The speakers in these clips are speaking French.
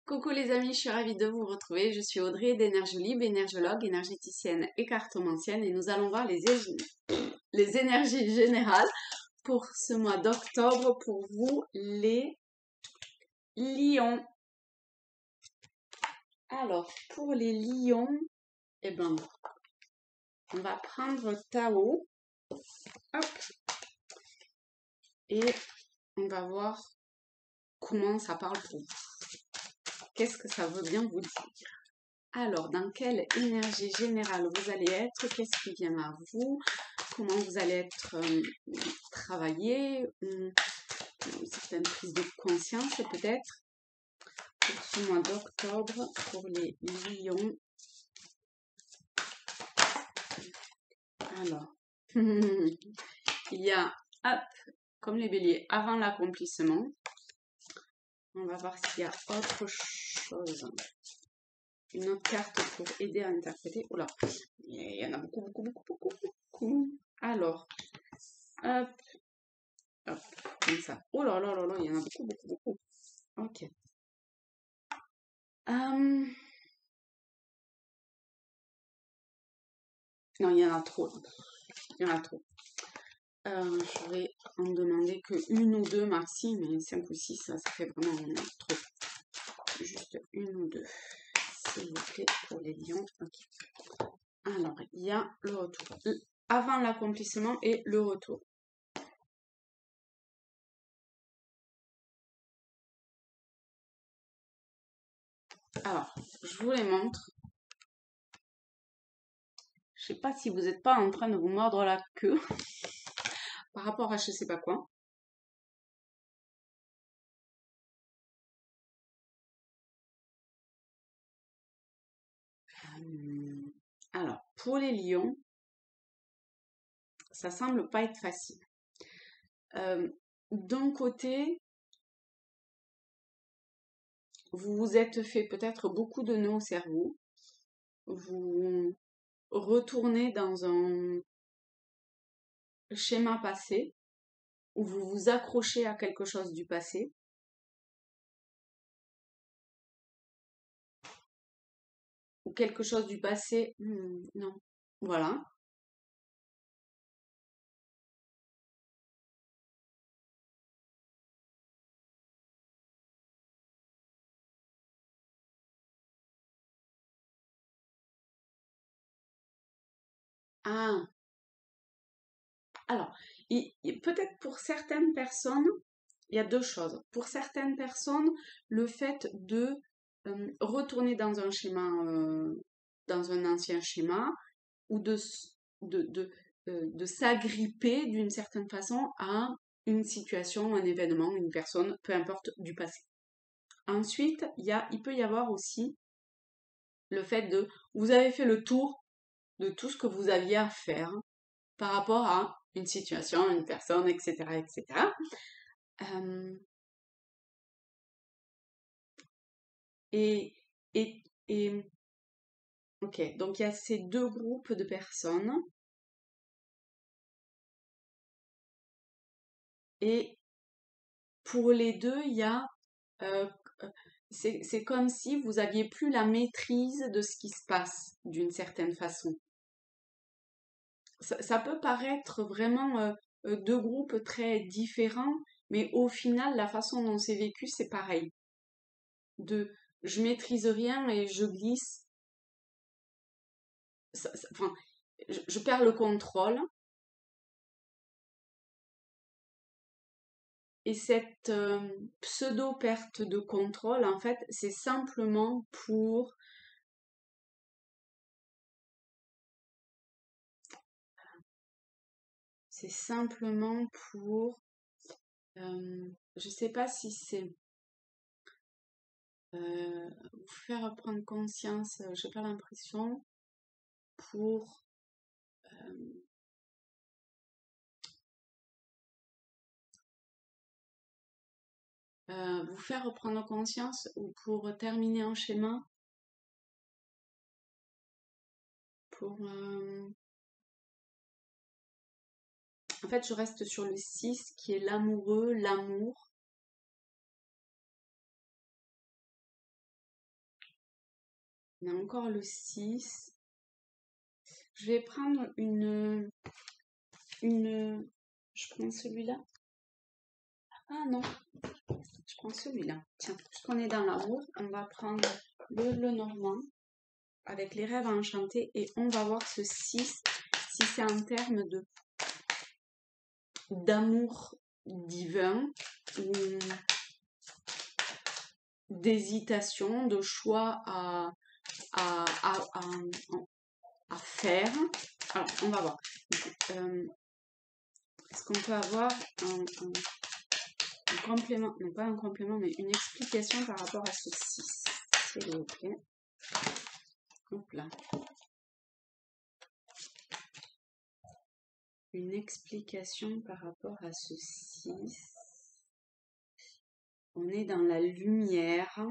Coucou les amis, je suis ravie de vous retrouver. Je suis Audrey d'Énergiolib, énergologue, énergéticienne et cartomancienne et nous allons voir les énergies générales pour ce mois d'octobre pour vous les lions. Alors, pour les lions, eh ben, on va prendre Tao. Hop. Et on va voir comment ça parle pour vous. Qu'est-ce que ça veut bien vous dire? Alors, dans quelle énergie générale vous allez être? Qu'est-ce qui vient à vous? Comment vous allez être travaillé? Une certaine prise de conscience peut-être pour ce mois d'octobre pour les lions. Alors, il y a, hop, comme les béliers, avant l'accomplissement. On va voir s'il y a autre chose. Une autre carte pour aider à interpréter. Oula, il y en a beaucoup. Alors, hop, hop, comme ça. Oh là là là là, il y en a beaucoup. Ok. Non, il y en a trop. Il y en a trop. Je vais en demander que une ou deux maxi, mais 5 ou 6, ça fait vraiment trop. Juste une ou deux, s'il vous plaît, pour les lions. Ok. Alors, il y a le retour. Avant l'accomplissement et le retour. Alors, je vous les montre. Je sais pas si vous n'êtes pas en train de vous mordre la queue par rapport à je sais pas quoi. Alors, pour les lions, ça semble pas être facile. D'un côté, vous vous êtes fait peut-être beaucoup de nœuds au cerveau. Vous retournez dans un schéma passé où vous vous accrochez à quelque chose du passé. Ou quelque chose du passé, non. Voilà. Ah, alors, peut-être pour certaines personnes, il y a deux choses. Pour certaines personnes, le fait de retourner dans un schéma, dans un ancien schéma, ou de s'agripper d'une certaine façon à une situation, un événement, une personne, peu importe, du passé. Ensuite, il peut y avoir aussi le fait de, vous avez fait le tour de tout ce que vous aviez à faire par rapport à une situation, une personne, etc., etc. Et, et, et, ok, donc il y a ces deux groupes de personnes. Et pour les deux, il y a... c'est comme si vous aviez plus la maîtrise de ce qui se passe, d'une certaine façon. Ça peut paraître vraiment deux groupes très différents, mais au final, la façon dont c'est vécu, c'est pareil. Je maîtrise rien et je glisse. Enfin, je perds le contrôle. Et cette pseudo-perte de contrôle, en fait, c'est simplement pour je sais pas si c'est vous faire prendre conscience, j'ai pas l'impression, pour vous faire prendre conscience ou pour terminer un schéma, pour... En fait, je reste sur le 6 qui est l'amoureux, l'amour. On a encore le 6. Je vais prendre je prends celui-là. Ah non, je prends celui-là. Tiens, puisqu'on est dans l'amour, on va prendre le Normand avec les rêves enchantés et on va voir ce 6 si c'est en termes d'amour divin ou d'hésitation, de choix à faire. Alors, on va voir. Est-ce qu'on peut avoir un complément, non pas un complément, mais une explication par rapport à ce 6, s'il vous plaît. Hop là. Une explication par rapport à ce 6. On est dans la lumière.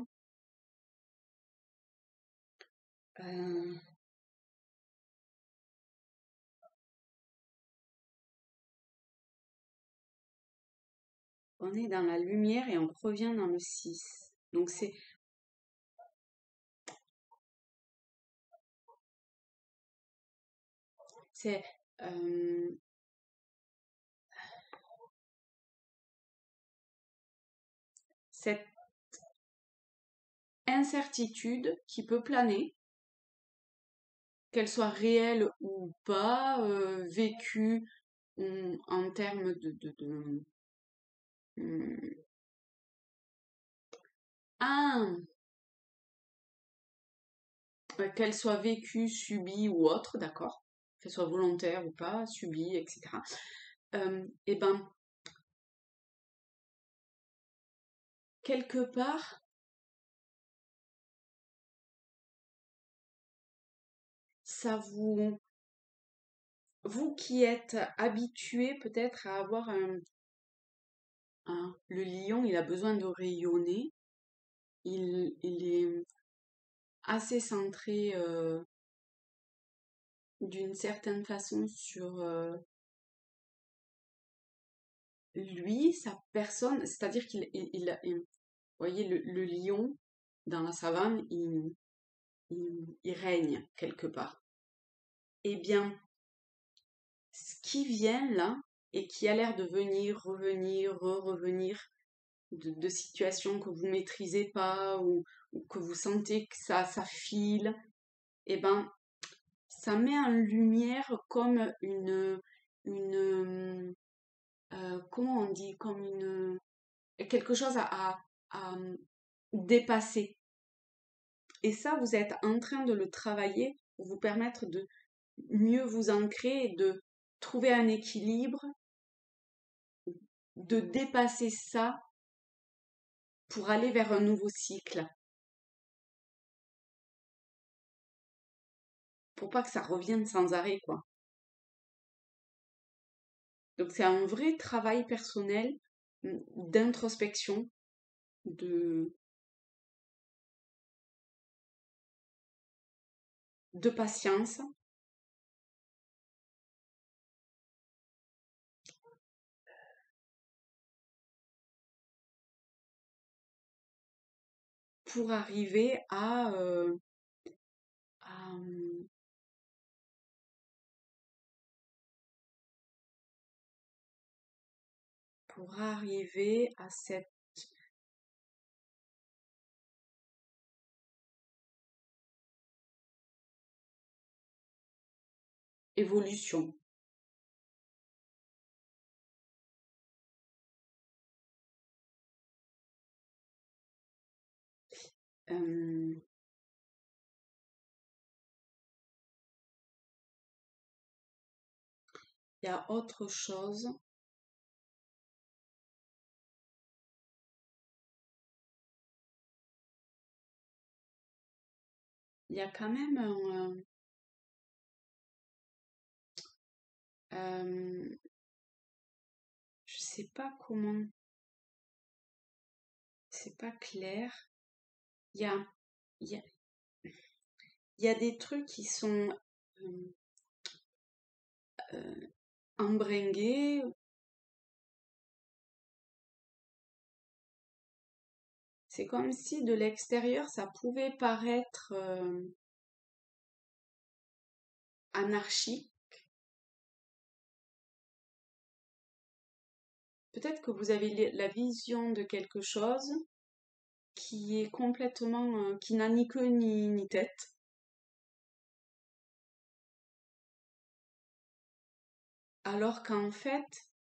On est dans la lumière et on revient dans le 6. Donc c'est cette incertitude qui peut planer, qu'elle soit réelle ou pas, vécue en termes qu'elle soit vécue, subie ou autre, d'accord, qu'elle soit volontaire ou pas, subie, etc. Et ben, quelque part, ça vous qui êtes habitué peut-être à avoir le lion, il a besoin de rayonner, il est assez centré d'une certaine façon sur lui, sa personne, c'est-à-dire vous voyez, le lion dans la savane, il règne quelque part. Eh bien, ce qui vient là, et qui a l'air de venir, revenir, revenir, de situations que vous maîtrisez pas, ou que vous sentez que ça file, eh ben, ça met en lumière comme comment on dit, comme quelque chose à dépasser. Et ça, vous êtes en train de le travailler pour vous permettre de mieux vous ancrer et de trouver un équilibre, de dépasser ça pour aller vers un nouveau cycle. Pour pas que ça revienne sans arrêt, quoi. Donc c'est un vrai travail personnel d'introspection, de patience. Pour arriver à cette évolution. Il y a autre chose. Il y a quand même je sais pas comment, c'est pas clair. Il y a, il y a, il y a des trucs qui sont embringués. C'est comme si de l'extérieur, ça pouvait paraître anarchique. Peut-être que vous avez la vision de quelque chose qui est complètement, qui n'a ni queue ni tête, alors qu'en fait,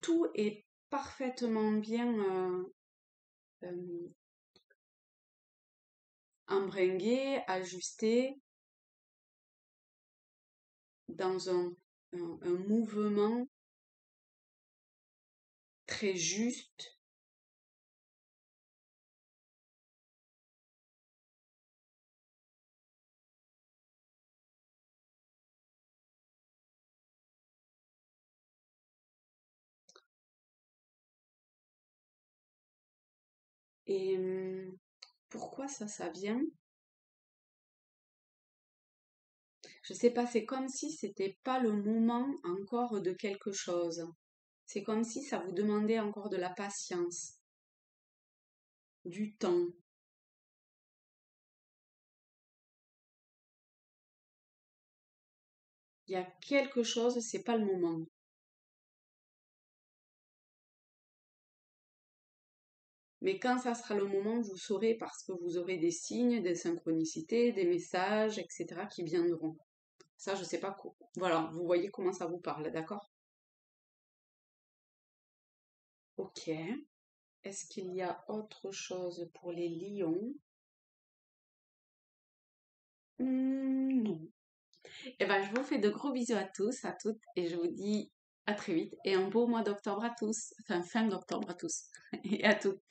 tout est parfaitement bien euh, embringué, ajusté dans un mouvement très juste. Et pourquoi ça vient? Je sais pas, c'est comme si c'était pas le moment encore de quelque chose. C'est comme si ça vous demandait encore de la patience, du temps. Il y a quelque chose, c'est pas le moment. Mais quand ça sera le moment, vous saurez parce que vous aurez des signes, des synchronicités, des messages, etc. qui viendront. Ça, je sais pas quoi. Voilà, vous voyez comment ça vous parle, d'accord? Ok. Est-ce qu'il y a autre chose pour les lions? Non. Eh ben, je vous fais de gros bisous à tous, à toutes, et je vous dis à très vite et un beau mois d'octobre à tous, enfin fin d'octobre à tous et à toutes.